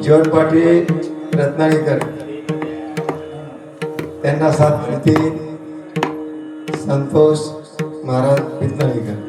जीवन पाटील रत्नाळीकर त्यांना साथ देतील संतोष महाराज रत्नाळीकर.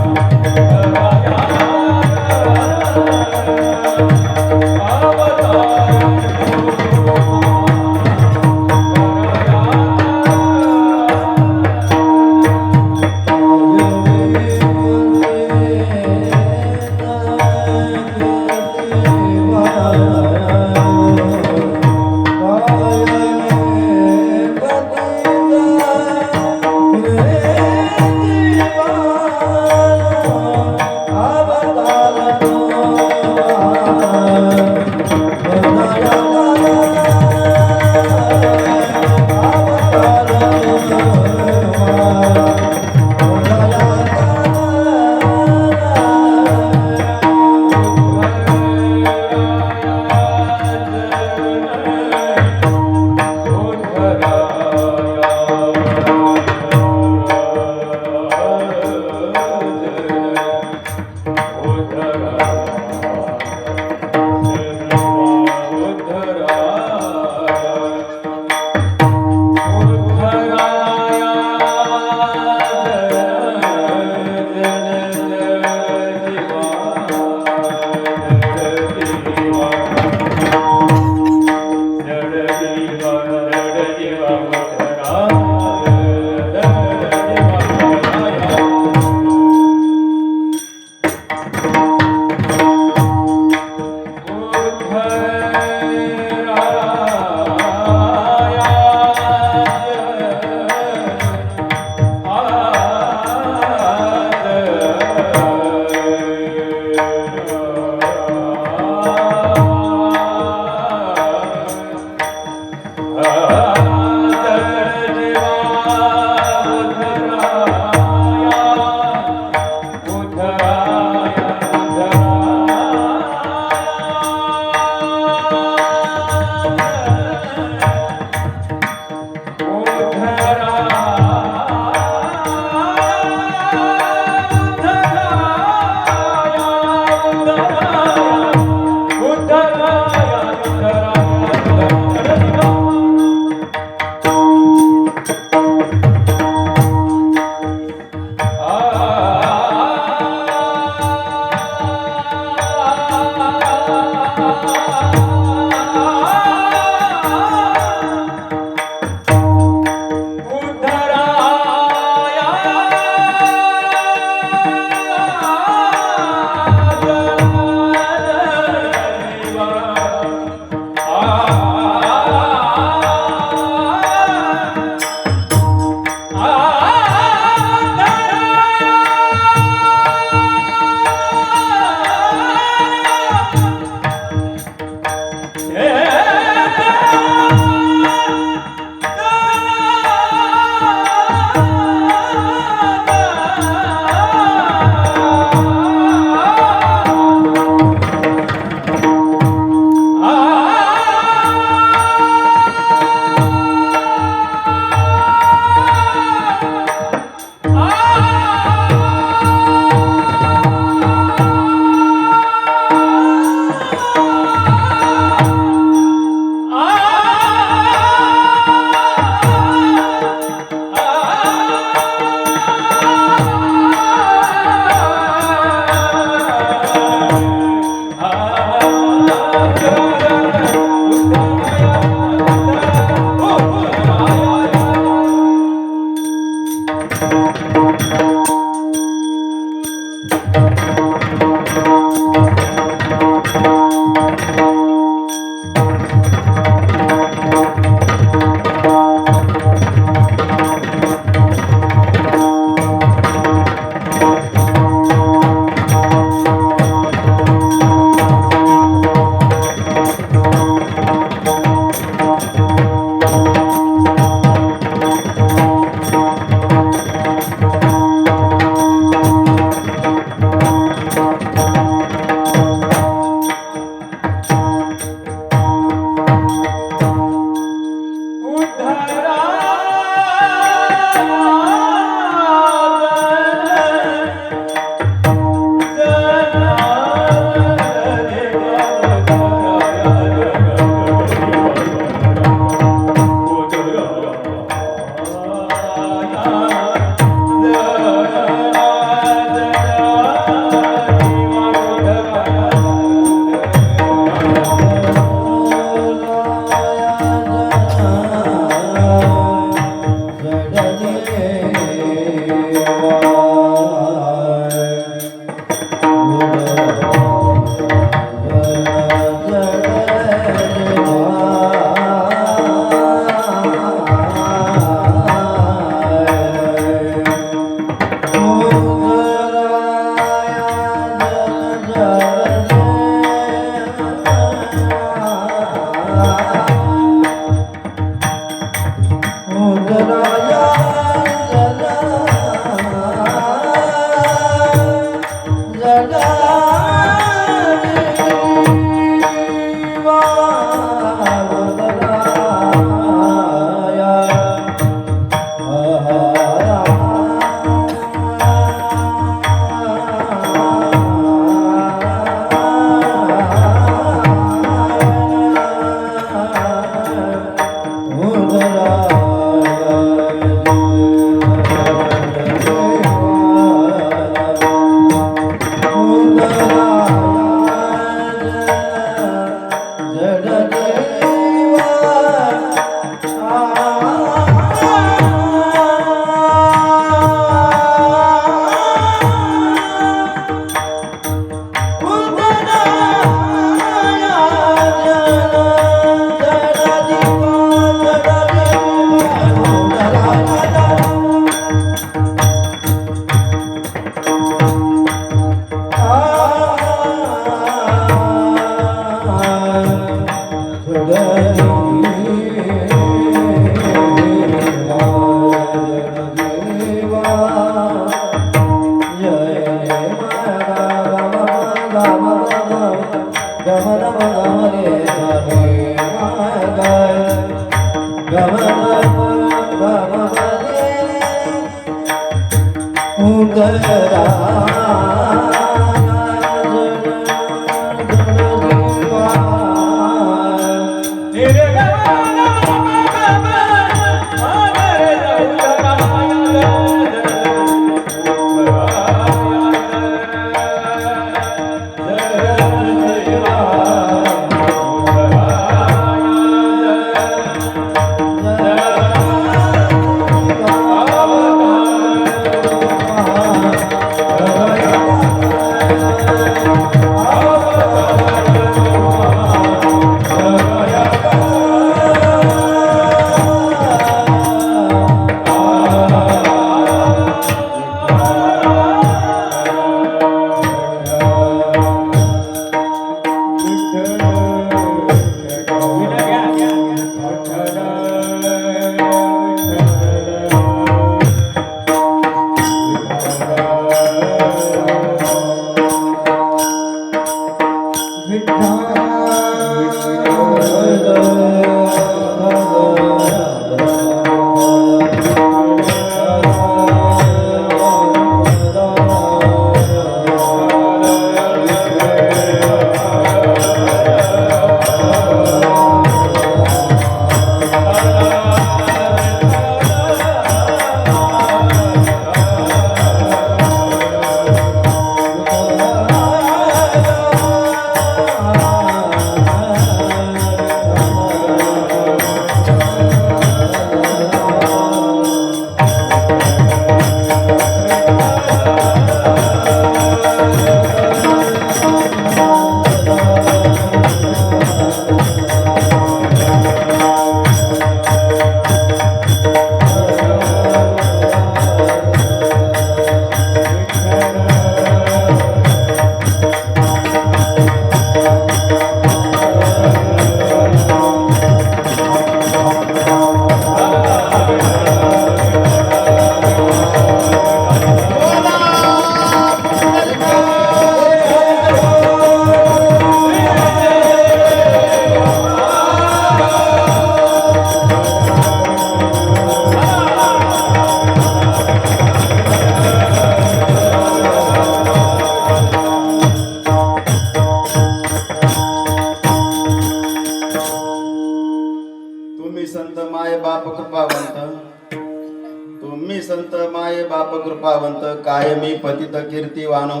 संत माये बाप कृपावंत कायमी पतित कीर्तिवानो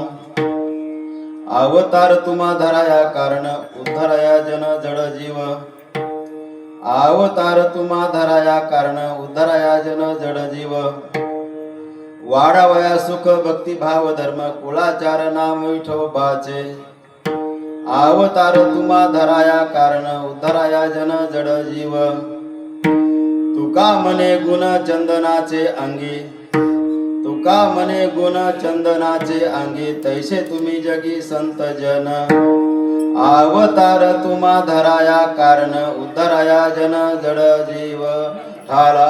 अवतार तुम्हा धराया कारण उद्धराया जन जड जीव अवतार तुम्हा धराया कारण उद्धराया जन जड जीव वाढावया सुख भक्ती भाव धर्म कुळाचार नाम विठोबाचे अवतार तुम्हा धराया कारण उद्धराया जन जड जीव तुका मने गुण चंदनाचे अंगी तुका मने गुण चंदनाचे अंगी तैसे तुम्ही जगी संत जन अवतार तुम्हा धराया कारण उद्धराया जन जड जीव ठाला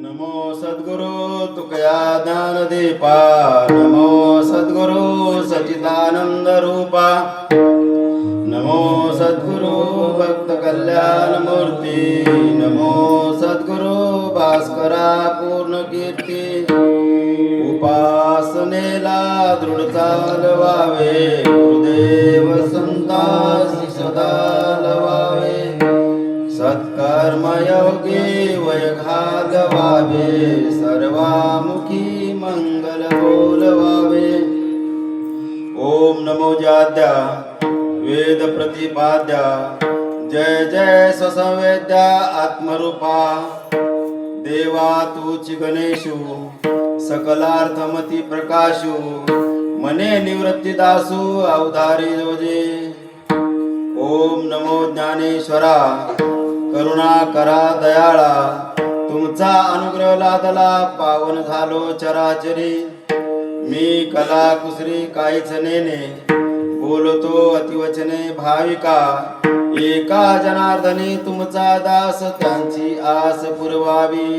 नमो सद्गुरु तुकया ज्ञानदीपा नमो सद्गुरु सच्चिदानंद रूपा नमो सद्गुरु भक्त कल्याण मूर्ती नमो सद्गुरु भास्करा पूर्ण कीर्ती उपासनेला दृढ चालवावे गुरुदेव संतास सदा लवावे सत्कर्मयोगी वय घालवावे सर्वामुखी मंगल बोलवावे ओम नमो जाद्या वेद प्रतिपाद्या जय जय स्वसंवेद्या आत्मरूपा देवा तूची गणेशू सकलार्थमती प्रकाशू मने निवृत्ती दासू अवधारी जोजे ओम नमो ज्ञानेश्वरा करुणा करा दयाळा तुमचा अनुग्रह लादला पावन झालो चराचरी मी कला कुसरी काहीच नेने बोलतो अतिवचने भाविका एका जनार्दनी तुमचा दास त्यांची आस पुरवावी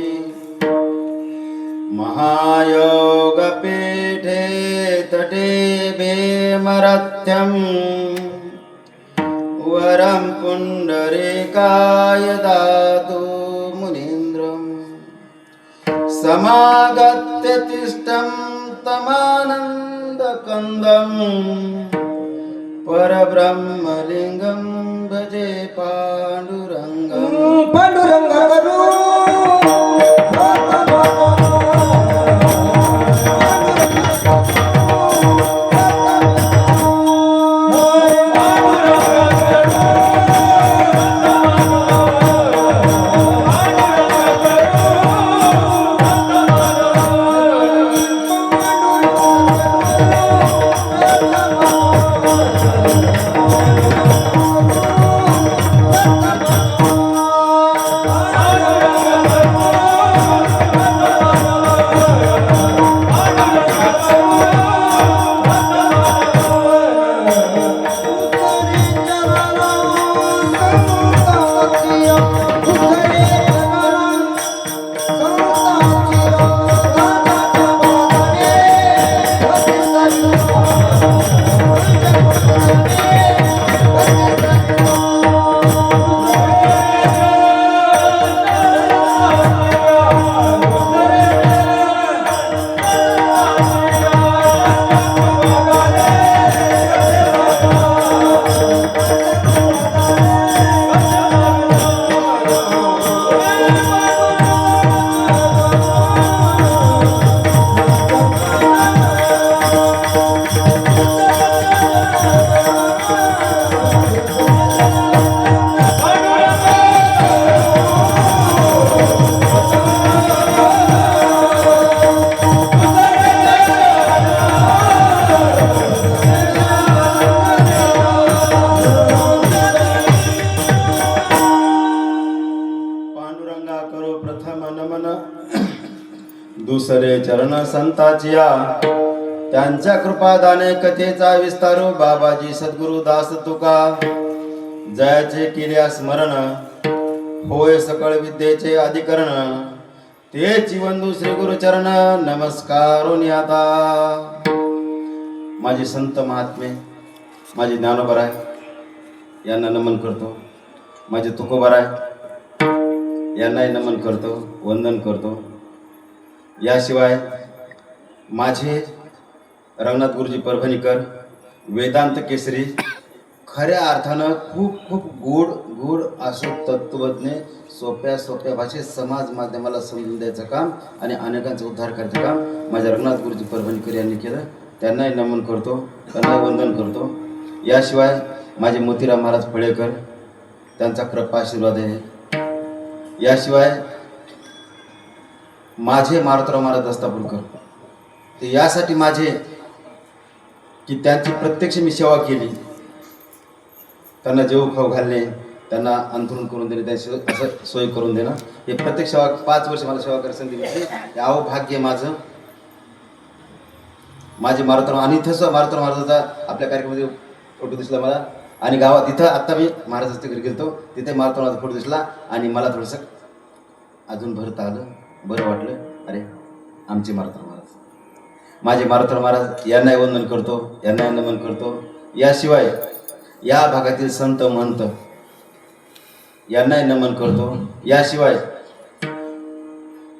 महायोग पीठे तटे भीमरथ्यम वरं पुण्डरीकाय दातु मुनीन्द्रं समागत्य तिष्ठं तमानन्दकन्दं परब्रह्मलिङ्गं भजे पाण्डुरङ्गं दुसरे चरण संताचिया त्यांच्या कृपादाने कथेचा विस्तारू बाबाजी सद्गुरु दास तुका जयाचे केल्या स्मरण होय सकळ विद्येचे अधिकरण ते जीवनदू श्री गुरुचरण नमस्कारोनी आता माझे संत महात्मे माझे ज्ञानोबराय यांना नमन करतो, माझे तुकोबराय यांनाही नमन करतो, वंदन करतो। याशिवाय माझे रंगनाथ गुरुजी परभणीकर वेदांत केसरी खऱ्या अर्थानं खूप खूप गोड गोड असं तत्वज्ञ सोप्या भाषेत समाज माध्यमाला समजून द्यायचं काम आणि अनेकांचा उद्धार करायचं काम माझ्या रघुनाथ गुरुजी परभणीकर यांनी केलं. त्यांनाही नमन करतो, त्यांनाही वंदन करतो. याशिवाय माझे मोतीराम महाराज फळेकर, त्यांचा कृपा आशीर्वाद आहे. याशिवाय माझे मारुतराव महाराज दस्तापूरकर, ते यासाठी माझे की त्यांची प्रत्यक्ष मी सेवा केली. त्यांना जेव खाऊ घालणे, त्यांना अंथरूण करून देणे, त्यांची असं सोय करून देणं, हे प्रत्येक सेवा 5 वर्ष मला सेवा करायला संधी मिळाली. हे अहो भाग्य माझं. माझे मारुतराव आणि इथंच मारुतराव महाराजाचा आपल्या कार्यक्रमामध्ये फोटो दिसला मला. आणि गावात इथं आत्ता मी महाराजाच्या घरी गेलो, तिथे मारुतराव महाराजाचा फोटो दिसला आणि मला थोडंसं अजून भरत आलं, बरं वाटलं. अरे आमचे मारुतराव महाराज, माझे मारुतराव महाराज यांनाही वंदन करतो, यांनाही नमन करतो. याशिवाय या भागातील संत महंत यांनाही नमन करतो. याशिवाय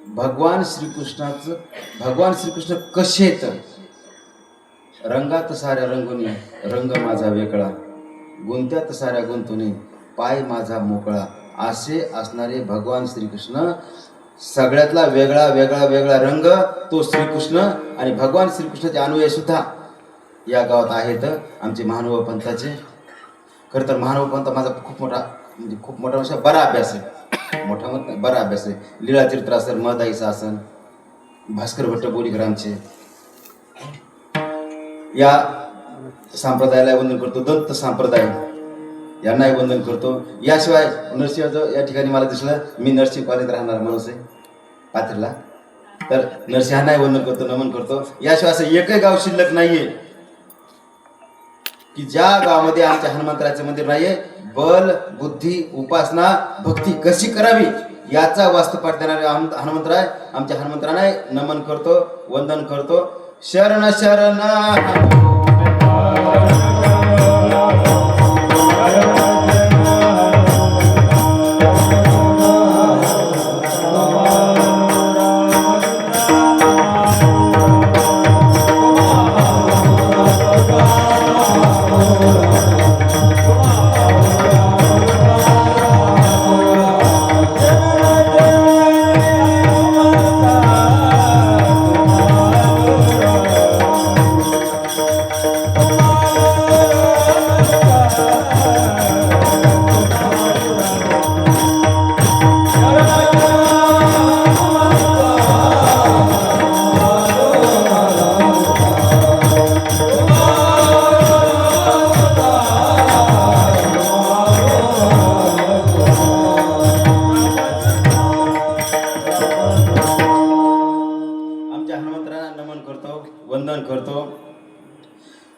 भगवान श्रीकृष्ण कसे येत रंगात साऱ्या रंगुनी रंग माझा वेगळा, गुंत्यात साऱ्या गुंतुनी पाय माझा मोकळा, असे असणारे भगवान श्रीकृष्ण, सगळ्यातला वेगळा वेगळा वेगळा रंग तो श्रीकृष्ण. आणि भगवान श्रीकृष्णाचे अनुयायी सुद्धा या गावात आहेत, आमचे महानुभाव पंथाचे. खरं तर महानुभाव पंथ माझा खूप मोठा बरा अभ्यास आहे, बरा अभ्यास आहे. लीळा चरित्र असेल, महदाईचं असेल, भास्कर भट्ट बोरीकरांचे, या संप्रदायाला वंदन करतो. दत्त संप्रदाय यांनाही वंदन करतो. याशिवाय नरसिंहाचं या ठिकाणी मला दिसलं, मी नरसिंह कॉलेज राहणारा माणूस आहे पाथरीला, तर नरसिंहांनाही वंदन करतो, नमन करतो. याशिवाय असं एकही गाव शिल्लक नाहीये की ज्या गावामध्ये आमच्या हनुमंतराचं मंदिर नाहीये. बल बुद्धी उपासना भक्ती कशी करावी याचा वास्तुपाठ देणारे हनुमंतराय, आमच्या हनुमंतरांना नमन करतो, वंदन करतो. शरण शरण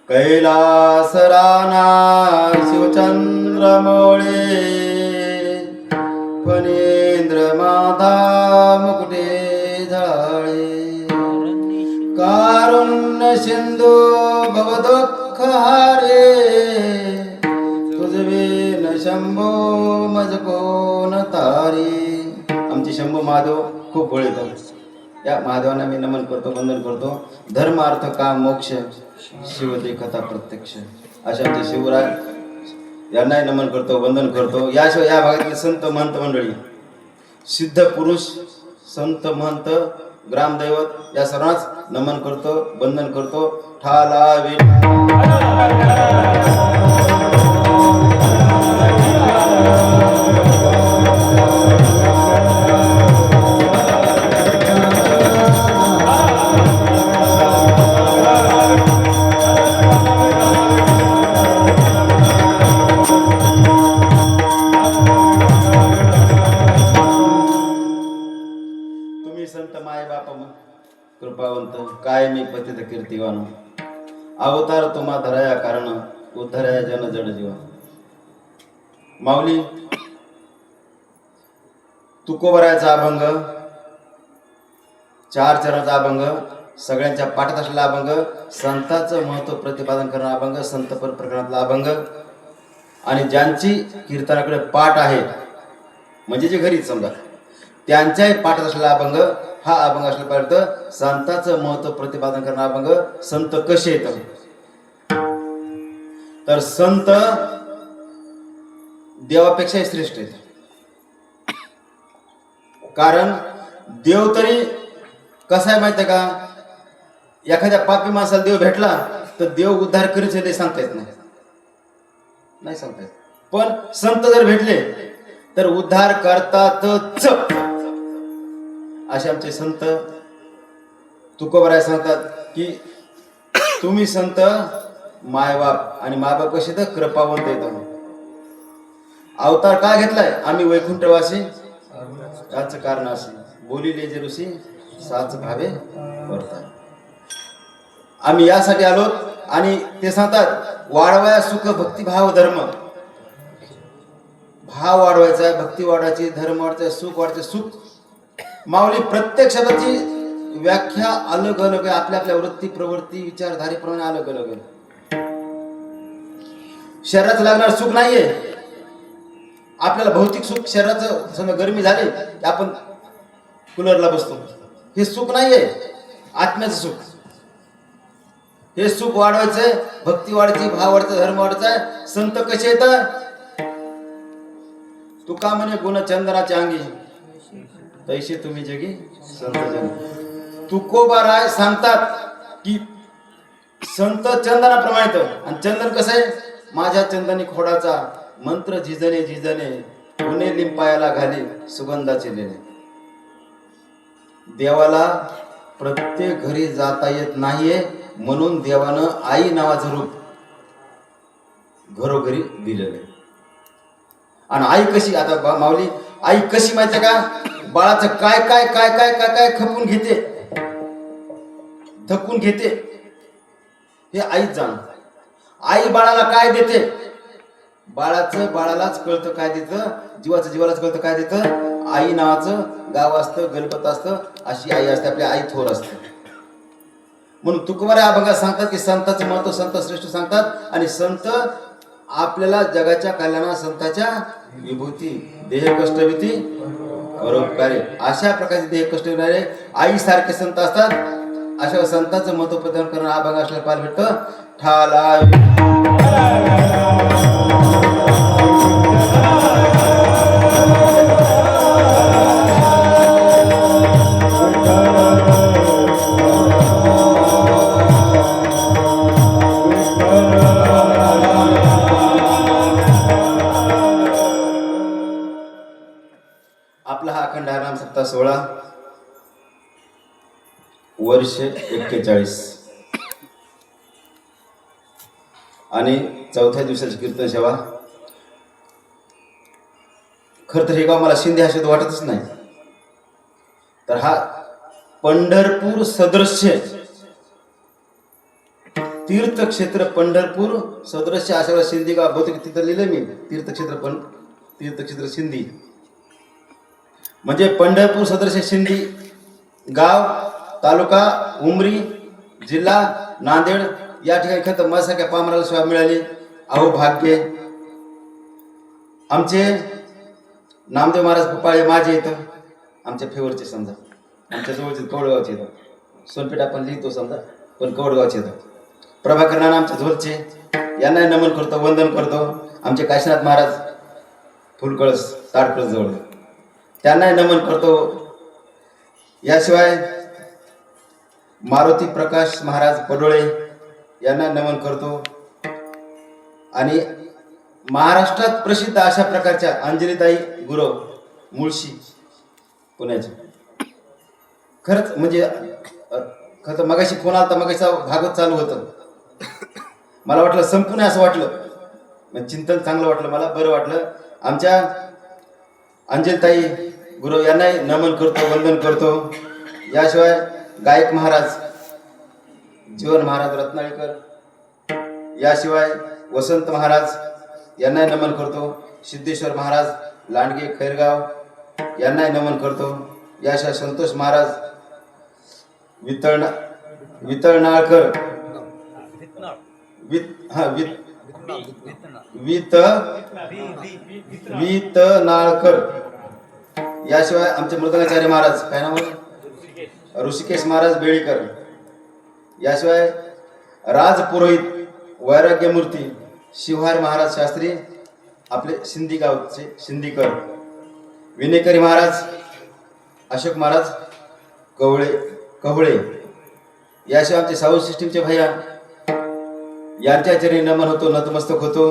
कैलास राणा शिवचंद्रमोळे फणींद्र माधा मुकुटे झाळे कारुण्य सिंधू भवदुःख हारे तुझवे न शंभो मज कोण तारी. आमचे शंभू महादेव खूप बोलतात. या महादेवांना मी नमन करतो, वंदन करतो. धर्म अर्थ काम मोक्ष शिवते कथा प्रत्यक्ष अशा आमचे शिवराय यांनाही नमन करतो, वंदन करतो. याशिवाय या भागातील संत महंत मंडळी, सिद्ध पुरुष, संत महंत, ग्रामदैवत या सर्वांच नमन करतो, वंदन करतो. ठाला कृपावंत काय मी पतित कीर्तिवान, अवतार तुम्हा धराया कारण उद्धराया जन जड जीवा. माऊली तुकोबरायाचा अभंग, 4 चरणाचा अभंग, सगळ्यांच्या पाठात असलेला अभंग, संतांचं महत्व प्रतिपादन करणारा अभंग, संतपर प्रकरणातला अभंग, आणि ज्यांची कीर्तनाकडे पाठ आहे म्हणजे जे घरी समजा त्यांच्याही पाठात असलेला अभंग, हा अभंग असला पाहिजे. संतांचं महत्व प्रतिपादन करणारा अभंग, संत कसे येतात तर संत देवापेक्षाही श्रेष्ठ आहेत. कारण देव तरी कसा आहे माहिती आहे का, एखाद्या पापी माणसाला देव भेटला तर देव उद्धार करीत ते सांगता येत नाही सांगता येत. पण संत जर भेटले तर उद्धार करतातच. असे आमचे संत तुकोबराय सांगतात की तुम्ही संत मायबाप, आणि मायबाप कसे तर कृपावंत येतो. अवतार काय घेतलाय, आम्ही वैकुंठवासी याच कारण असे बोलिले जे ऋषी साच भावे वर्ताय. आम्ही यासाठी आलो. आणि ते सांगतात वाढवाया सुख भक्ती भाव धर्म. भाव वाढवायचा, भक्ती वाढवायची, धर्म वाढवायचा, सुख वाढवायचे. सुख माऊली प्रत्येक शब्दाची व्याख्या अलग अलग आहे. आपल्या आपल्या वृत्ती प्रवृत्ती विचारधारेप्रमाणे अलग अलग आहे. शरीराचं लागणार सुख नाहीये आपल्याला. भौतिक सुख शरीराचं, समजा गरमी झाली की आपण कूलरला बसतो, हे सुख नाहीये. आत्म्याचं सुख, हे सुख वाढवायचंय, भक्ती वाढायची, भाव वाढायचा, धर्म वाढायचा. संत कसे येतात, तुका म्हणे गुण चंदनाच्या अंगी तैसे तुम्ही जगी संत जन. तुकोबाराय सांगतात की संत चंदनाप्रमाणे. आणि चंदन कसं आहे, माझ्या चंदनी खोडाचा मंत्र झिजणे झिजणे गुन्हे लिंपायाला घाली सुगंधाचे लेणे. देवाला प्रत्येक घरी जाता येत नाहीये, म्हणून देवानं आई नावाचं रूप घरोघरी दिलेलं आहे. आणि आई कशी, आता माऊली आई कशी माहितीये का, बाळाचं काय काय काय काय काय काय खपून घेते, थकून घेते, हे आईच जाण. आई बाळाला काय देते, बाळाचं बाळालाच कळतं काय देतं, जीवाचं जीवालाच कळतं काय देतं. आई नावाचं गाव असतं, गणपत असतं, अशी आई असते. आपली आई थोर असते. म्हणून तुकोबाराय अभंगात सांगतात की संताचं महत्व संत श्रेष्ठ सांगतात. आणि संत आपल्याला जगाच्या कल्याणा, संताच्या विभूती, देह कष्टभीती परोपकारी, अशा प्रकारचे देह कष्ट घेणारे आई सारखे संत असतात. अशा संतांचं महत्व प्रदान करून अभंग असल्याला पाहायला भेटतं. ठाला आपला हा अखंड हरिनाम सप्ताह 16 वर्ष 41 आणि 4थ्या दिवसाची कीर्तन सेवा. खर तर हे गाव मला शिंदे हा शब्द वाटतच नाही. तर हा पंढरपूर सदृश्य तीर्थक्षेत्र, पंढरपूर सदृश्य अशा शिंदे गाव बहुतेक तिथं लिहिलं मी तीर्थक्षेत्र, पण तीर्थक्षेत्र शिंदी म्हणजे पंढरपूर सदृश्य शिंदी गाव, तालुका उमरी, जिल्हा नांदेड. या ठिकाणी खत माझ्यासारख्या पामराला सेवा मिळाली. अहो भाग्य. आमचे नामदेव महाराज पुपाळे माझे येतं, आमच्या फेवरचे समजा, आमच्या जवळचे कवडगावचे येतं. सोनपेठ आपण लिहितो समजा, पण कवडगावचे येतं. प्रभाकर नाना आमच्या झोलचे, यांना नमन करतो, वंदन करतो. आमचे काशीनाथ महाराज फुलकळस ताडकळस जवळ, त्यांना नमन करतो. याशिवाय मारुती प्रकाश महाराज पडोळे यांना नमन करतो. आणि महाराष्ट्रात प्रसिद्ध अशा प्रकारच्या अंजलीताई गुरव मुळशी पुण्याचे, खरंच म्हणजे खरं मगाशी फोन आला, मगाशीचा भागवत चालू होतं. मला वाटलं संपूर्ण असं वाटलं, म्हणजे चिंतन चांगलं वाटलं, मला बरं वाटलं. आमच्या अंजलीताई गुरु यांनाही नमन करतो, वंदन करतो. याशिवाय गायक महाराज जीवन महाराज रत्नाळीकर, याशिवाय वसंत महाराज यांनाही नमन करतो. सिद्धेश्वर महाराज लांडगे खैरगाव यांनाही नमन करतो. याशिवाय संतोष महाराज वितळनाळकर वितनाळकर. याशिवाय आमचे मृदंगाचार्य महाराज काय नाव, ऋषिकेश महाराज बेळीकर. याशिवाय राज पुरोहित वैराग्य मूर्ती शिवहार महाराज शास्त्री आपले सिंधी गावचे सिंधीकर, विनेकरी महाराज अशोक महाराज कवळे, याशिवाय आमचे साऊथ सिस्टीमचे भैया यांच्या चरणी नमन होतो, नतमस्तक होतो.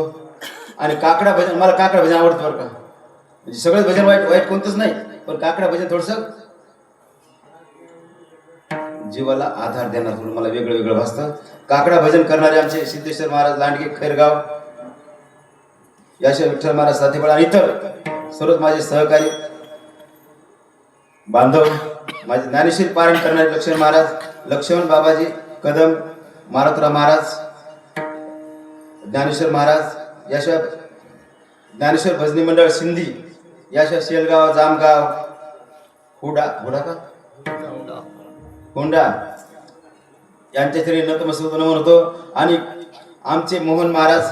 आणि काकडा भजन, मला काकडा भजन आवडतं बरं का. म्हणजे सगळंच भजन वाईट कोणतंच नाही, पण काकडा भजन थोडंसं जीवाला आधार देणार, थोडं मला वेगळं भासतं. काकडा भजन करणारे आमचे सिद्धेश्वर महाराज लांडगे खैरगाव, याशिवाय विठ्ठल महाराज साथीफळ आणि इतर सर्वच माझे सहकारी बांधव, माझे ज्ञानेश्वर पारायण करणारे लक्ष्मण महाराज, लक्ष्मण बाबाजी कदम, मारुतराव महाराज, ज्ञानेश्वर महाराज, याशिवाय ज्ञानेश्वर भजनी मंडळ सिंधी, याशिवाय शेलगाव, जामगाव, होंडा यांच्या तरी नतमस्तक नमन होतो. आणि आमचे मोहन महाराज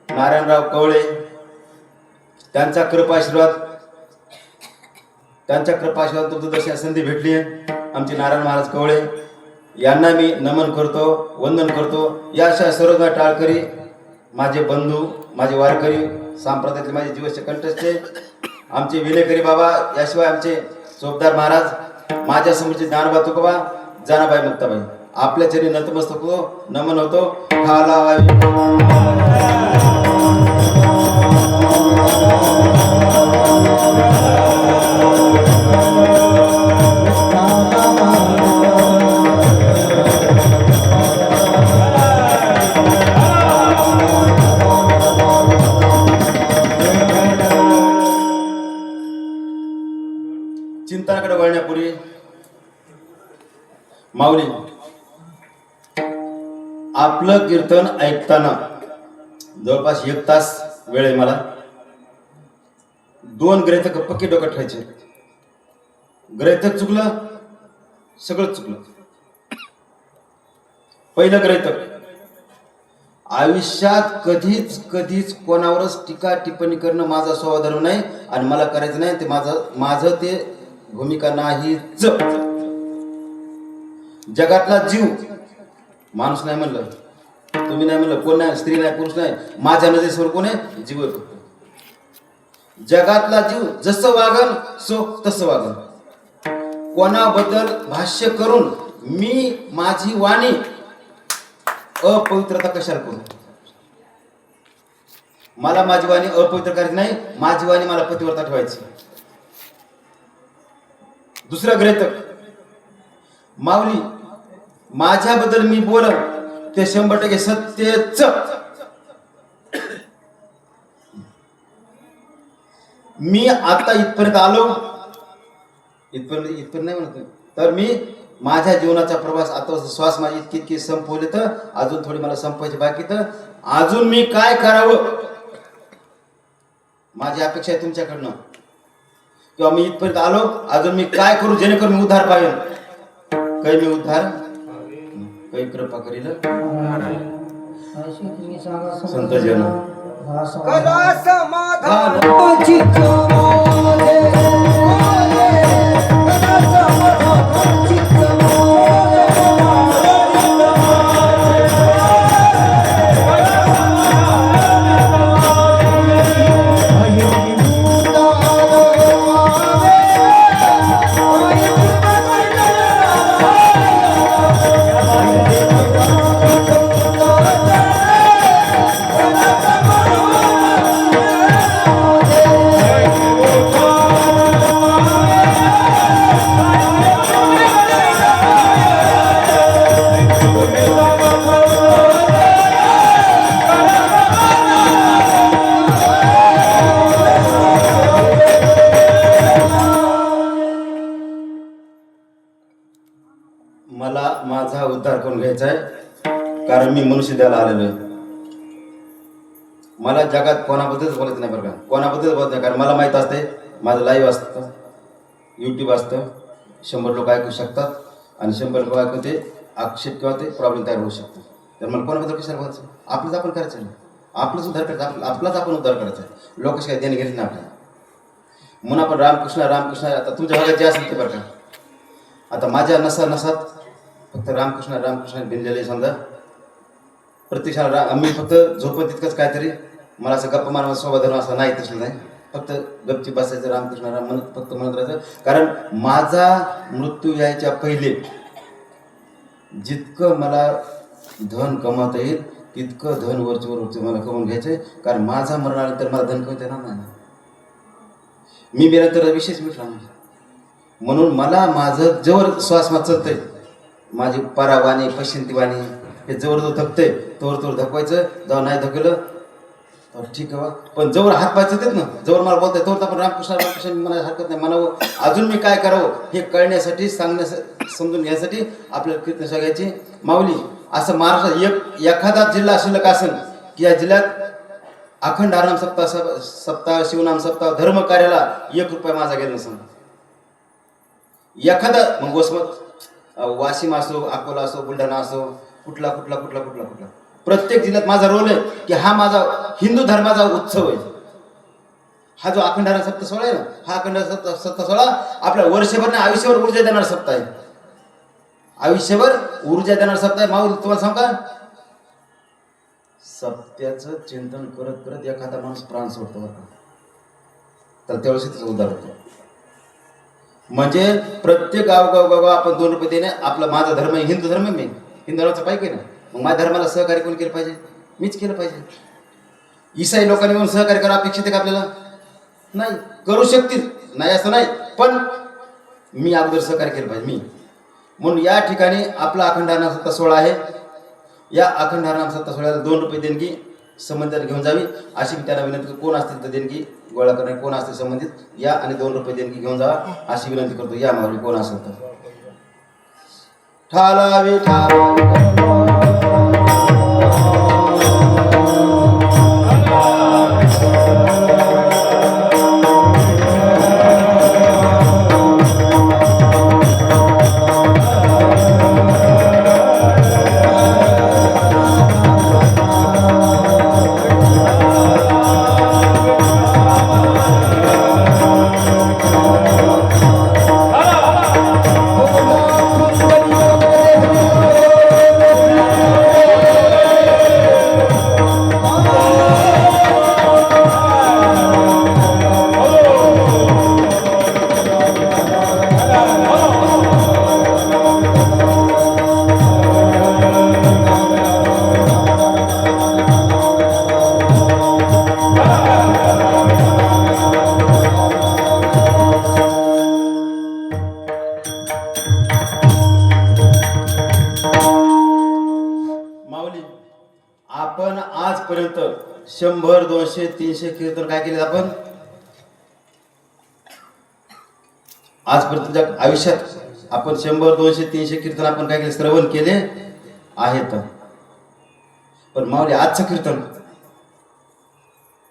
नारायणराव कवळे, त्यांचा कृपाशीर्वाद तुमचं दर्शन संधी भेटली आहे. आमचे नारायण महाराज कवळे यांना मी नमन करतो, वंदन करतो. याशिवाय सर्व टाळकरी, माझे बंधू, माझे वारकरी, सांप्रदायातले माझे जीवचे कंठस्थे, आमचे विनेकरी बाबा, याशिवाय आमचे चोपदार महाराज, माझ्या समोरचे ज्ञानोबा तुकोबा, जनाबाई मुक्ताबाई, आपल्या चरणी नतमस्तक होतो, नमन होतो. चिंतनाकडे वळण्यापूर्वी माऊली, आपलं कीर्तन ऐकताना जवळपास 1 तास वेळ आहे मला. 2 ग्रहितक पक्के डोक्यात ठेवायचे. ग्रहितक चुकलं, सगळं चुकलं. पहिलं ग्रहितक, आयुष्यात कधीच कोणावरच टीका टिप्पणी करणं माझा स्वभाव नाही आणि मला करायचं नाही. ते माझं ते भूमिका नाहीच. जगातला जीव, माणूस नाही म्हणलं, तुम्ही नाही म्हणलं, कोण नाही, स्त्री नाही, पुरुष नाही, माझ्या नजरेसमोर कोण आहे? जीव आहे फक्त. जगातला जीव जसं वागन सो तसं वागन. कोणाबद्दल भाष्य करून मी माझी वाणी अपवित्रता कशाला करू? मला माझी वाणी अपवित्र करायची नाही, माझी वाणी मला पतिव्रता ठेवायची. दुसरं ग्रहितक, माऊली, माझ्याबद्दल मी बोल ते 100% सत्यच. मी आता इथपर्यंत आलो, इथपर्यंत नाही म्हणत, तर मी माझ्या जीवनाचा प्रवास आता श्वास माझी इतकी संपवले, तर अजून थोडी मला संपवायची बाकी, तर अजून मी काय करावं माझी अपेक्षा आहे तुमच्याकडनं, किंवा मी इथपर्यंत आलो, अजून मी काय करू जेणेकरून मी उद्धार पाहिजे. काही मी उद्धार, काही कृपा करील संत जन. मला माझा उद्धार करून घ्यायचा आहे, कारण मी मनुष्य द्यायला आलेलो आहे. मला जगात कोणाबद्दलच बोलायचं नाही बरं का, कोणाबद्दल बोलत नाही, कारण मला माहीत असते माझं लाईव्ह असतं, यूट्यूब असतं, 100 लोक ऐकू शकतात आणि 100 लोक ऐकून ते आक्षेप किंवा ते प्रॉब्लेम तयार होऊ शकतो. तर मला कोणाबद्दल कशाला बोलायचं? आपलंच आपण करायचं नाही, आपलंच उद्धार करायचं, आपलाच आपण उद्धार करायचा आहे. लोकच काही देणे घेत नाही आपल्याला. म्हणून आपण रामकृष्ण आता तुमच्या भागात जे असेल ते बरं का, आता माझ्या नसात फक्त रामकृष्ण भिनलेले समजा, प्रत्यक्षाला आम्ही फक्त झोपत तितकंच काहीतरी मला असं गप्पा मारण्याचा स्वभाव धरून असं नाही तसलं नाही. फक्त गपची बसायचं रामकृष्ण राम म्हणत फक्त म्हणत राहायचं. कारण माझा मृत्यू यायच्या पहिले जितकं मला धन कमावता येईल तितकं धन वरचे मला कमवून घ्यायचंय. कारण माझा मरणानंतर मला धन कमवता येणार नाही. मी मेल्यानंतर विशेष मिळणार नाही. म्हणून मला माझं जवळ श्वास चलतंय माझी परावाणी पश्चिंतीवाणी हे जवळ जो धकतंय तोवर धकवायचं. जेव्हा नाही धकलं तर ठीक आहे. पण जवळ हात पाय चलतात ना, जवळ मला बोलतंय तोवर आपण रामकृष्ण मला हरकत नाही म्हणावं. अजून मी काय करावं हे कळण्यासाठी सांगण्यासाठी समजून घ्यायसाठी आपल्याला कीर्तन सांगायची. माऊली असं महाराष्ट्रात एखादा जिल्हा शिल्लक असेल की या जिल्ह्यात अखंड हरनाम सप्ताह शिवनाम सप्ताह धर्म कार्याला 1 रुपया माझा गेला नसेल. एखादा मग वसमत वाशिम असो अकोला असो बुलढाणा असो कुठला प्रत्येक जिल्ह्यात माझा रोल आहे की हा माझा हिंदू धर्माचा उत्सव आहे. हा जो अखंड हरनाम सप्ताह सोहळा आहे ना, हा अखंड सप्ताह सोहळा आपल्या वर्षभर नाही आयुष्यभर ऊर्जा देणार सप्ताह आहे. आयुष्यभर ऊर्जा देणार सप्ताह आहे. माऊली तुम्हाला सांग का सत्याचं चिंतन करत करत एखादा माणूस प्राण सोडतो बरं का, तर त्यावेळेस त्याचा उद्धार होतो. म्हणजे प्रत्येक गाव आपण 2 रुपये देणे. आपला माझा धर्म आहे हिंदू धर्म. मी हिंदू धर्माचा पाहिजे ना, मग माझ्या धर्माला सहकार्य कोण केलं पाहिजे? मीच केलं पाहिजे. ईसाई लोकांनी म्हणून सहकार्य करा अपेक्षित आहे का आपल्याला? नाही. करू शकतील नाही असं नाही, पण मी अगोदर सहकार्य केलं पाहिजे मी. म्हणून या ठिकाणी आपला अखंड हरनाम सप्ताह सोहळा आहे. या अखंड हरनाम सप्ताह सोहळ्याला 2 रुपये देणगी संबंधित घेऊन जावी अशी मी त्यांना विनंती. कोण असतील तर देणगी गोळा करणे, कोण असतील संबंधित या आणि 2 रुपये देणगी घेऊन जावा अशी विनंती करतो. या माऊली कोण असेल तर ठालावी आपण आजपर्यंत 100, 200, 300 कीर्तन काय केले आपण आजपर्यंत तुझ्या आयुष्यात? आपण 100, 200, 300 कीर्तन आपण काय केले? श्रवण केले आहेत. पण माऊली आजचं कीर्तन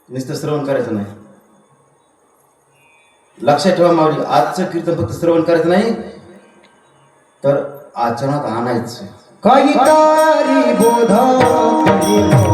नुसतं श्रवण करायचं नाही. लक्षात ठेवा माऊली, आजचं कीर्तन फक्त श्रवण करायचं नाही तर आचरणात आणायचं. काही कारी बोधा करी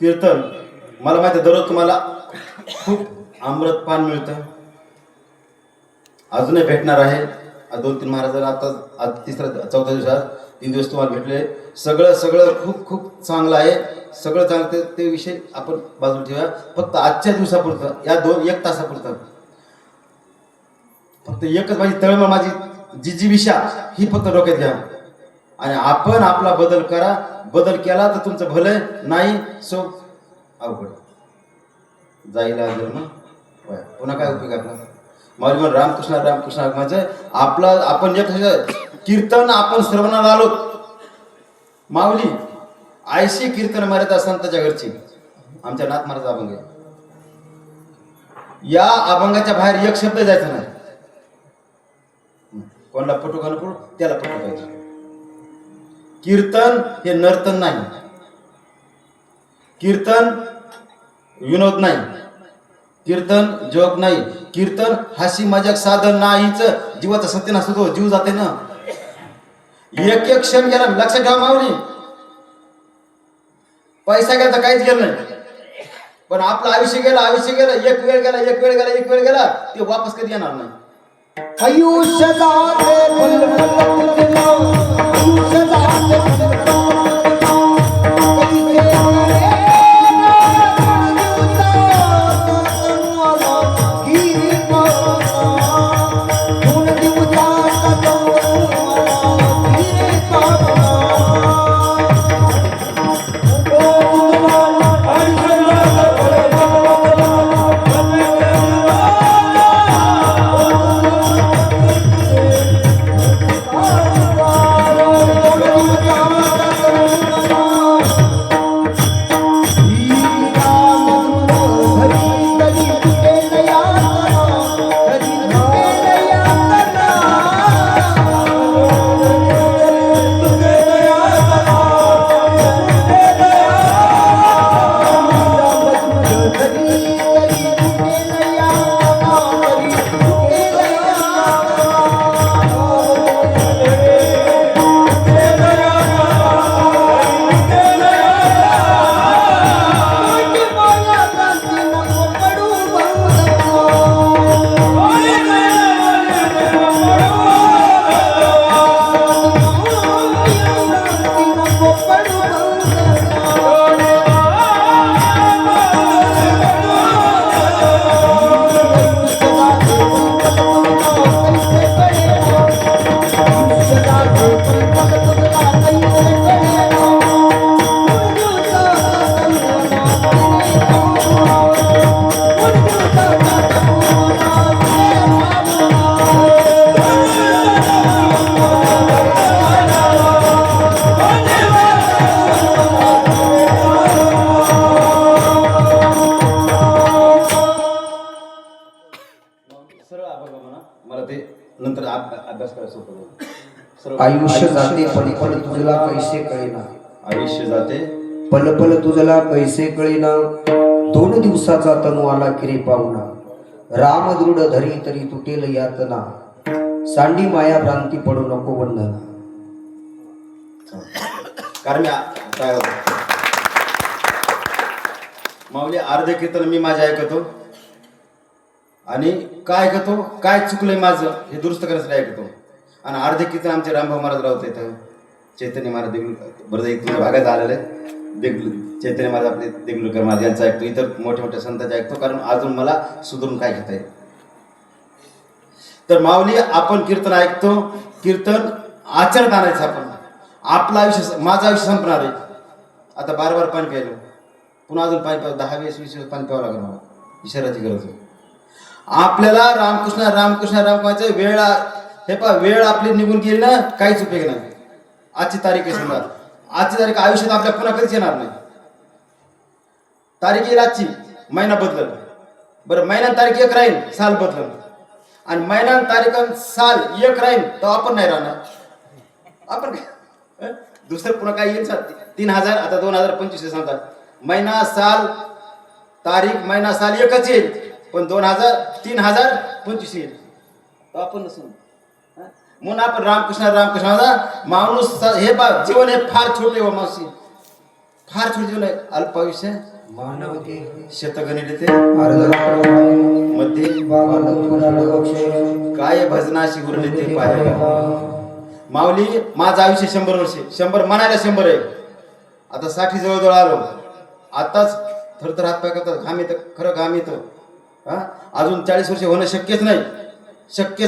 कीर्तन मला माहिती दररोज तुम्हाला खूप अमृतपान मिळतं. अजूनही भेटणार आहे. 2-3 महाराजांना आता आज 3-4 दिवसात 3 दिवस तुम्हाला भेटले. सगळं खूप चांगलं आहे. सगळं चांगलं ते विषय आपण बाजूला ठेवूया. फक्त आजच्या दिवसापुरतं या 1 तासापुरतं फक्त एकच माझी तळमळ माझी जिजीविषा ही फक्त डोक्यात घ्या आणि आपण आपला बदल करा. बदल केला तर तुमचं भलं नाही सो अवघड जायला लागेल ना. पुन्हा काय उपयोग आपला? माऊली म्हणून रामकृष्ण माझं आपला आपण एक कीर्तन आपण श्रवणाला आलो. माऊली 80 कीर्तन मर्यादा संतांच्या घरची आमच्या नाथ महाराज अभंग आहे. या अभंगाच्या बाहेर एक शब्द जायचा नाही. कोणाला पटू का नको त्याला पटू पाहिजे. कीर्तन हे नर्तन नाही, कीर्तन विनोद नाही, कीर्तन जोग नाही, कीर्तन हाशी मजाक साधन नाहीच. जीवाचा सत्यनाश होतो, जीव जाते ना. एक एक क्षण गेला, लक्षात ठेवा माऊली. पैसा गेला तर काहीच गेलं नाही, पण आपलं आयुष्य गेलं, आयुष्य गेलं. एक वेळ गेला, एक वेळ गेला, एक वेळ गेला, ते वापस कधी येणार नाही. आयुष्य जाते पल पल तुझे आयुष्य जाते पल अभ्यास करायला सोपं जाईल. सरळ आयुष्य जाते पल पल तुझला कैसे कळेना. आयुष्य जाते पल पल तुझला कैसे कळेना. 2 दिवसाचा तनु आला किरे पाहुणा. राम दृढ धरी तरी तुटेल यातना. सांडी माया भ्रांती पडू नको बंधना. कारण काय होतं माऊली अर्धे कीर्तन मी माझे ऐकतो आणि काय ऐकतो काय चुकलंय माझं हे दुरुस्त करायचं ऐकतो. आणि अर्धे कीर्तन आमचे रामभाऊ महाराज रावते इथं चैतन्य महाराज बरं एक तुझ्या भागात आलेलं आहे. चैतन्य महाराज आपले देगलूरकर महाराज यांचं ऐकतो. इतर मोठ्या मोठ्या संतांचे ऐकतो कारण अजून मला सुधारून काय घेता येईल. तर माऊली आपण कीर्तन ऐकतो, कीर्तन आचरणात आणायचं. आपण आपलं आयुष्य माझं आयुष्य संपणार आहे. आता बार पाणी प्यायलं पुन्हा अजून पाणी प्यावं 10-20 पाणी प्यावं लागेल मला. ईश्वराची गरज आहे. आपल्याला रामकृष्ण रामकृष्ण रामकृष्णाचं वेळ हे पहा वेळ आपली निघून गेली ना काहीच उपयोग नाही. आजची तारीख आहे समजा आजची तारीख आयुष्यात आपल्या पुन्हा कधीच येणार नाही. तारीख येईल आजची महिना बदलल बरं महिन्यात तारीख एक राहील साल बदलल आणि महिन्यात तारीख साल एक राहील तर आपण नाही राहणार. आपण दुसरं पुन्हा काय येईल 3000 आता 2025 सांगतात महिना साल तारीख महिना साल एकच येईल पण 3025 येईल तर आपण नसू. म्हणून आपण रामकृष्ण रामकृष्णाचा माणूस हे जीवन हे फार छोटे व मावशी फार छोटे जीवन आहे. अल्पायुष्य शतगणित मध्ये काय भजनाशी उरले ते पाय. माऊली माझं आयुष्य 100 वर्ष 100 म्हणायला 100 आहे. आता 60 जवळजवळ आलो. आताच थरथर हात पाय करतात घाम येतं खरं घाम येतं. अजून 40 वर्ष होणं शक्यच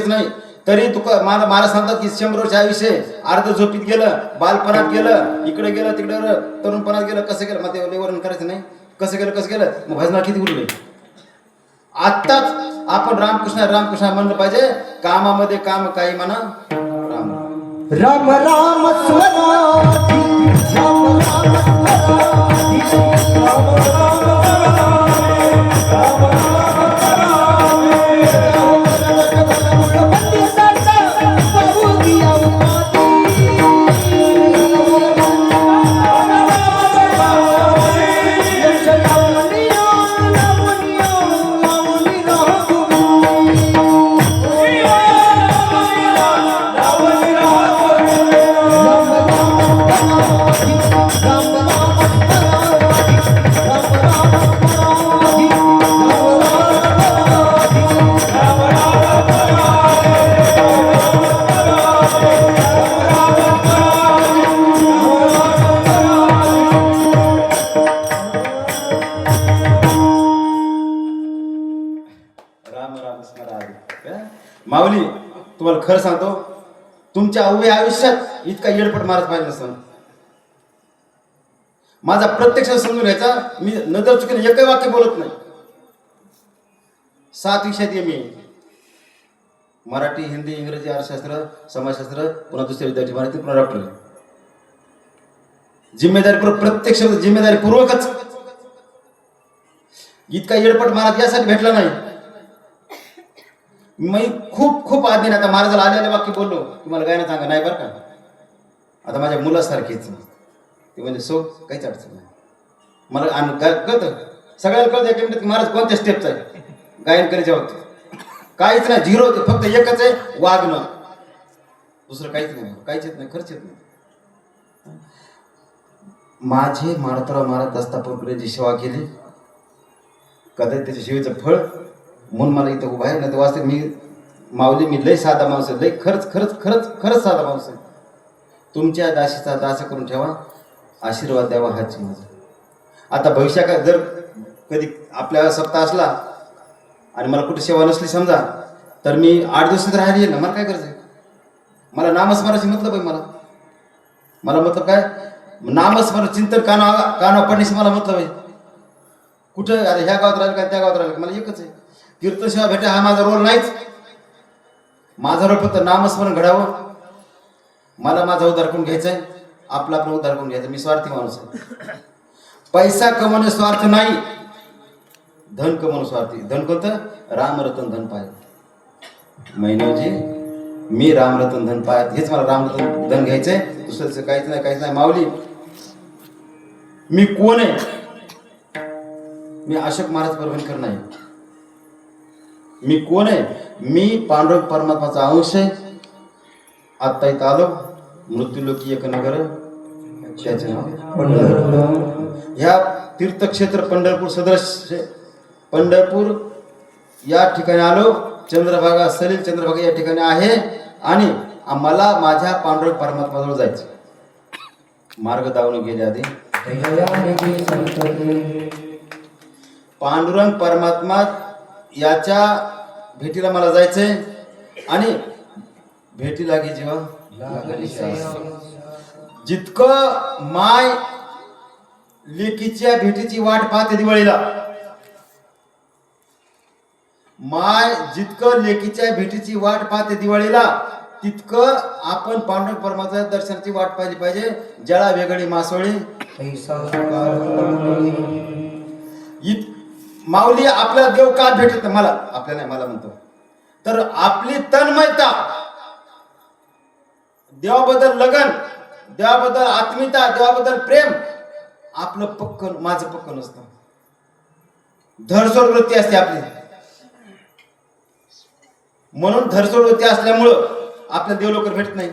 नाही. तरी तुका मला सांगतात की 100 वर्ष आयुष्य अर्ध झोपीत गेलं बालपणात गेलं इकडे गेलं तिकडे तरुणपणात गेलं कसं गेलं मग ते वर्णन करायचं नाही. कसं गेलं मग भजना किती उरले. आत्ताच आपण रामकृष्ण रामकृष्ण म्हणलं पाहिजे. कामामध्ये काम काही म्हणा राम राम राम स्वराधी राम राम स्वराधी राम राम स्वराधी राम राम स्वराधी तुम्हाला खरं सांगतो, तुमच्या उभ्या आयुष्यात इतका येडपट महाराज पाहिजे नसतं. माझा प्रत्यक्ष समजून घ्यायचा, मी नजर चुकीने एकही वाक्य बोलत नाही. 7 विषयात मी मराठी, हिंदी, इंग्रजी, अर्थशास्त्र, समाजशास्त्र, पुन्हा दुसरे विद्यार्थी मराठी, पुन्हा डॉक्टर. जिम्मेदारीपूर्वक, प्रत्यक्ष जिम्मेदारीपूर्वकच. इतका येडपट महाराज यासाठी भेटला नाही. मी खूप खूप आधीने आता महाराजाला आलेले वाक्य बोललो, तुम्हाला गायना सांगा नाही बरं का. आता माझ्या मुलासारखीच ते म्हणजे काहीच अडचण नाही मला. कळतं सगळ्याला कळतं एका मिनिटात महाराज कोणत्या स्टेपचा आहे गायन करायच्या होते. काहीच नाही, झिरो होते. फक्त एकच आहे, वागणं. दुसरं काहीच नाही, काहीच येत नाही, खर्च येत नाही. माझे मारुतराव महाराज दस्तापूरकडे जी सेवा केली, कदाचित त्याच्या सेवेचं फळ म्हणून मला इथं उभा आहे. नाही तर वाचते मी माऊली, मी लय साधा माणूस आहे, लय खरंच खरंच खरंच खरंच साधा माणूस आहे. तुमच्या दासीचा दास करून ठेवा, आशीर्वाद द्यावा हाच माझा. आता भविष्यात जर कधी आपल्या सप्ताह असला आणि मला कुठे सेवा नसली समजा, तर मी 8 दिवस राहिली ना, मला काय करायचं आहे? मला नामस्मरणाची मतलब आहे. मला मतलब काय? नामस्मरण चिंतन काना पडण्याशी मला मतलब आहे. कुठं अरे ह्या गावात राहिलं का त्या गावात राहिलं, मला एकच आहे, कीर्तन सेवा भेटा. हा माझा रोल नाहीच. माझा रोल फक्त नामस्मरण घडावं. मला माझा उद्धार करून घ्यायचा आहे, आपला उद्धार करून घ्यायचा. मी स्वार्थी माणूस आहे. पैसा कमवणे स्वार्थ नाही, धन कमवणं स्वार्थी. धन कोणतं? रामरतन धन पाय. महिनोजी मी रामरतन धन पाय, हेच मला रामरतन धन घ्यायचंय, दुसरं काहीच नाही, काहीच नाही. माऊली मी कोण आहे? मी अशोक महाराज परभणकर नाही. मी कोण आहे? मी पांडुरंग परमात्माचा अंश आहे. आत्ता इथं आलो, मृत्यूलोकी एक नगर, त्याचे नाव ह्या तीर्थक्षेत्र पंढरपूर सदस्य. पंढरपूर या ठिकाणी आलो. चंद्रभागा, सलील चंद्रभागा या ठिकाणी आहे. आणि मला माझ्या पांडुरंग परमात्माजवळ जायचं. मार्ग दावून गेले आधी. पांडुरंग परमात्मा याच्या भेटीला मला जायचंय. आणि भेटी लागी जेव्हा जितकं माय लेकीच्या भेटीची वाट पाहते दिवाळीला, माय जितकं लेकीच्या भेटीची वाट पाहते दिवाळीला, तितकं आपण पांडुरंग परमात्म्याच्या दर्शनाची वाट पाहिली पाहिजे. जळा वेगळी मासोळी माऊली. आपला देव का भेटत मला, आपल्याला नाही, मला म्हणतो, तर आपली तन्मयता, देवाबद्दल लगन, देवाबद्दल आत्मीयता, देवाबद्दल प्रेम आपलं पक्क, माझं पक्क नसतं. धरसोड वृत्ती असते आपली. म्हणून धरसोड वृत्ती असल्यामुळं आपल्या देव लवकर भेटत नाही.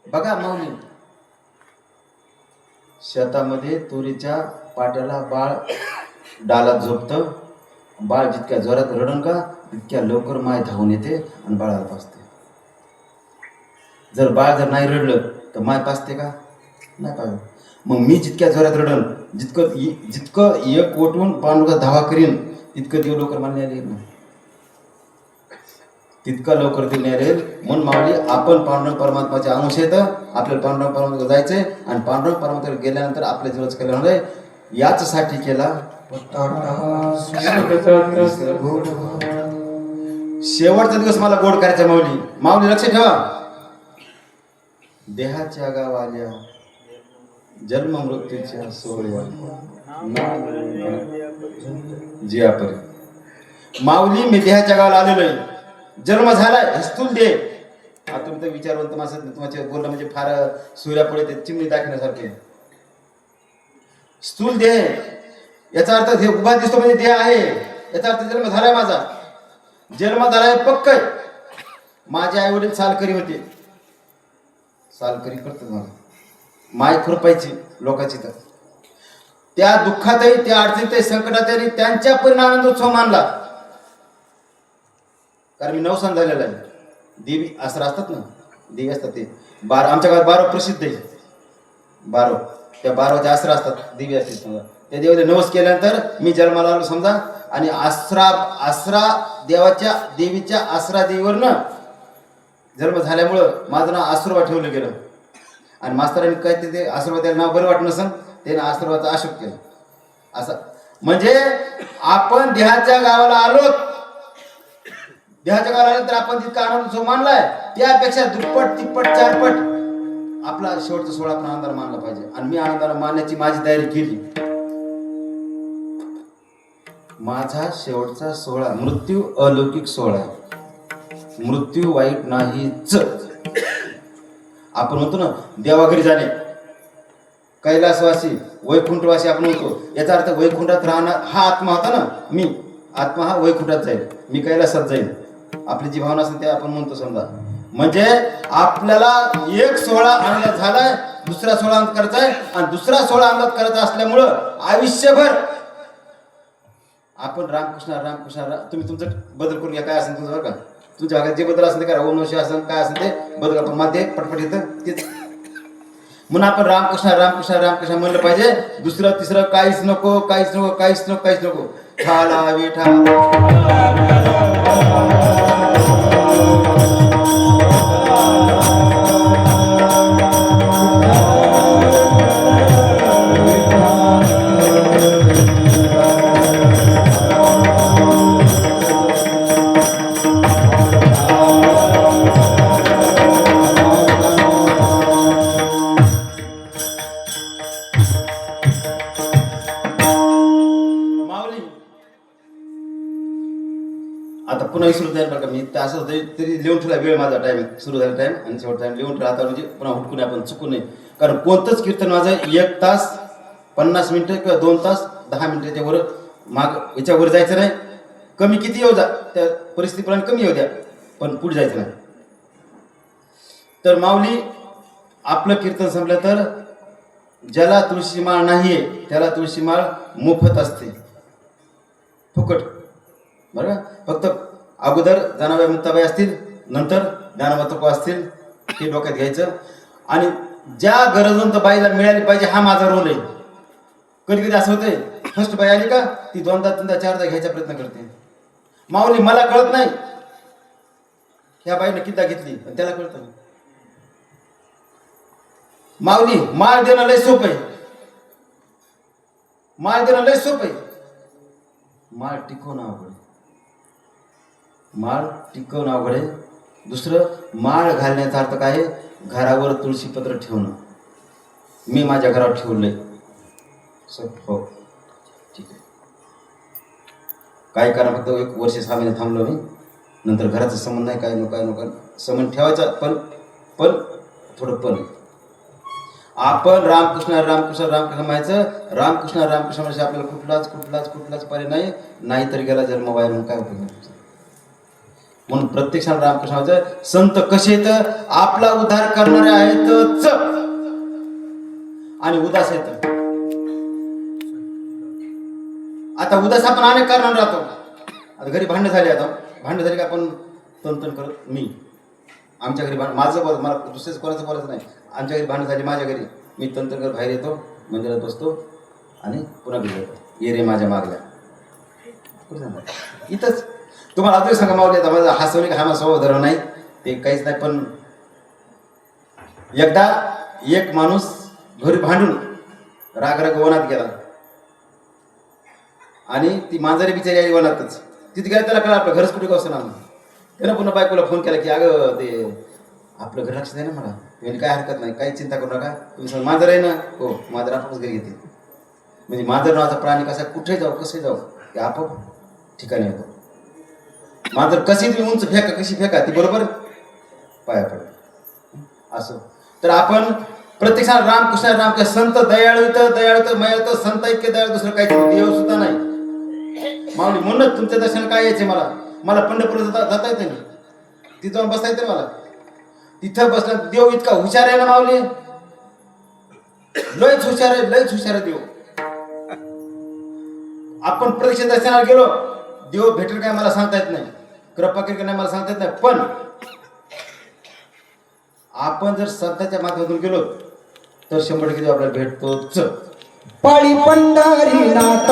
बघा माऊली, शेतामध्ये तुरीच्या पाट्याला बाळ डालात झोपतं. बाळ जितक्या जोरात रडण का, तितक्या लवकर माय धावून येते आणि बाळाला पाजते. जर बाळ नाही रडलं तर माय पाजते का? नाही पाजत. मग मी जितक्या जोरात रडण, जितकं एक ओटून पांडुरंगाचा धावा करीन, तितकं देव लवकर मला न्यायला येईल ना, तितका लवकर ते न्यायला येईल. म्हणून माऊली, आपण पांडुरंग परमात्माचे अंश येतं. आपल्याला पांडुरंग परमात्मा जायचंय. आणि पांडुरंग परमात्मा गेल्यानंतर आपल्या जीवाचं कल्याण होणार आहे. याचसाठी केला शेवटचा दिवस मला गोड करायचा. माऊली, माऊली लक्ष ठेवा. देहाच्या गावाल्या जन्म मृत्यूच्या सोहळ्या जी आपण माऊली, मी देहाच्या गावाला आलेलो आहे. जन्म झालाय, स्थूल देह. आता तुम्ही तर विचारवंत माणसात तुमचे बोलणं म्हणजे फार सूर्यापुढे ते चिमणी दाखवण्यासारखे. स्थूल देह याचा अर्थ हे उभा दिसतो म्हणजे देह आहे, याचा अर्थ जन्म झालाय माझा. जन्म झालाय पक्क. माझे आई वडील सालकरी होते. सालकरी करतात मला, माय खुरपायची लोकांची. तर त्या दुःखातही, त्या अडचणीतही, संकटातही त्यांच्या परिणामानंद उत्सव मानला. कारण मी नवसान झालेला आहे. देवी आसरा असतात ना, देवी असतात ते 12. आमच्या गावात 12 प्रसिद्ध आहे. 12 त्या 12च्या आसरा असतात, देवी असते समजा. त्या देवीला नवस केल्यानंतर मी जन्माला आलो समजा. आणि आसरा देवीच्या आसरा देवीवरनं जन्म झाल्यामुळं माझं नाव आसुरबा ठेवलं गेलं आणि मास्तरांनी काय ते आसुरबा त्याला नाव बरं वाटलं नसन त्याने आसुरबाचं अशोक केलं असं. म्हणजे आपण देहाच्या गावाला आलो, देहाच्या गावाला आलो तर आपण जितका आनंद उत्सव मानलाय त्यापेक्षा दुप्पट तिप्पट चारपट आपला शेवटचा सोहळा आपण आनंदाला मानला पाहिजे. आणि मी आनंदाला मानण्याची माझी तयारी केली. माझा शेवटचा सोहळा मृत्यू अलौकिक सोहळा आहे. मृत्यू वाईट नाहीच. आपण म्हणतो ना देवाघरी जाणे, कैलासवासी वैकुंठवासी आपण म्हणतो, याचा अर्थ वैकुंठात राहणार हा आत्मा होता ना. मी आत्मा हा वैकुंठात जाईल, मी कैलासात जाईल. आपली जी भावना असते ते आपण म्हणतो समजा. म्हणजे आपल्याला एक सोहळा आनंदात झालाय, दुसरा सोहळा आनंद करायचा आहे आणि दुसरा सोहळा आनंदात करायचा असल्यामुळं आयुष्यभर आपण रामकृष्ण रामकृष्ण तुम्ही तुमचं बदल करून घ्या. काय असेल तुमचं बरं का, तुमच्या भागात जे बदल असेल ते करा, ओनवशी असेल काय असेल ते बदल आपण मध्ये पटपट येतं तेच म्हणून आपण रामकृष्ण रामकृष्ण रामकृष्ण म्हणलं पाहिजे. दुसरं तिसरं काहीच नको, काहीच नको, काहीच नको, काहीच नको. ठाला विठा आता पुन्हा विसरून जाईल बरं का. मी तर असं होतं तरी लिहून ठेवला वेळ, माझा टाइम सुरू झाला टाइम आणि शेवट टाइम लिहून ठेवला. आता म्हणजे पुन्हा हुटकून आपण चुकू नये. कारण कोणतंच कीर्तन माझं 1 तास 50 मिनिटं किंवा 2 तास 10 मिनिटं याच्यावर माग याच्यावर जायचं नाही. कमी किती येऊ जा त्या परिस्थितीप्रमाणे कमी येऊ द्या, पण पुढे जायचं नाही. तर माऊली आपलं कीर्तन संपलं तर ज्याला तुळशी माळ नाहीये त्याला तुळशी माळ मोफत असते, फुकट. बरं का. फक्त अगोदर जनाबाई मुक्ताबाई असतील, नंतर ज्ञानवंतको असतील, हे डोक्यात घ्यायचं. आणि ज्या गरजवंत बाईला मिळाली पाहिजे हा माझा रोल आहे. कधी कधी असं होतंय फर्स्ट बाई आली का ती 2दा 3दा 4दा घ्यायचा प्रयत्न करते. माऊली मला कळत नाही ह्या बाईने किती घेतली, पण त्याला कळत नाही. माऊली माळ देणं लय सोपं आहे, माळ देणं लय सोपं आहे, माळ टिकवणं अवघड आहे. माळ टिकवणं अवघड आहे. दुसरं माळ घालण्याचा अर्थ काय आहे, घरावर तुळशीपत्र ठेवणं. मी माझ्या घरावर ठेवलंय. हो ठीक आहे. काय करा, फक्त 1 वर्ष 6 महिने थांबलो मी. नंतर घराचा संबंध नाही, काय नको काय नको संबंध ठेवायचा, पण थोडं पण आपण रामकृष्ण रामकृष्ण रामकृष्ण म्हणायचं. रामकृष्ण रामकृष्ण म्हणजे आपल्याला कुठलाच पर्याय नाही तर गेला जन्म वाया म्हणून काय उपयोग. म्हणून प्रत्यक्षात रामकृष्णाचं संत कसे तर आपला उद्धार करणारे आहेतच आणि उदास आहेत. आता उदास आपण अनेक कारणाने राहतो. आता घरी भांडण झाली, आता भांडण झाली की आपण तन करत मी आमच्या घरी माझं बोल, मला दुसऱ्याच कोणाचं बोलायचं नाही. आमच्या घरी भांडण झाली, माझ्या घरी मी तंत्र कर बाहेर येतो, मंदिरात बसतो आणि पुन्हा घरी येतो. ये रे माझ्या मागल्या इथंच. तुम्हाला अजून सांगा मावली, आता माझा हसवणे हा माझा स्वभाव धर्म नाही ते काहीच नाही. पण एकदा एक माणूस घरी भांडून राग वनात गेला आणि ती मांजरी बिचारी आली वनातच. तिथे गेला, त्याला कळलं आपलं घरच कुठे कसं ना. त्यानं पुन्हा बायकोला फोन केला की अगं ते आपलं घर लक्ष द्या ना मला. म्हणजे काय हरकत नाही, काही चिंता करू नका, तुम्ही मांजर आहे ना. हो मांजर आपोआपच घरी येते. म्हणजे मांजर नावाचा प्राणी कसा कुठे जाऊ कसे जाऊ ते आपोआप ठिकाणी येतो. मांजर कशी तुम्ही उंच फेका कशी फेका ती बरोबर पाया पडेल असं. तर आपण प्रत्यक्षात रामकृष्ण रामकृष्ण संत दयाळू मयाळू संत इतके दयाळू दुसरं काही देव सुद्धा नाही. माऊली म्हणूनच तुमच्या दर्शनाला काय यायचे, मला पंढरपूरला जाता येते ना, तिथं जाऊन बसता येते मला. तिथं बसला देव इतका हुशार आहे ना माऊली, लयच हुशार आहे देव. आपण प्रत्यक्ष दर्शनाला गेलो, देव भेटेल काय मला सांगता येत नाही, कृपा केली नाही मला सांगता येत नाही. पण आपण जर संतांच्या माध्यमातून गेलो तर 100% देव आपल्याला भेटतोच. पाळी पंढरीनाथ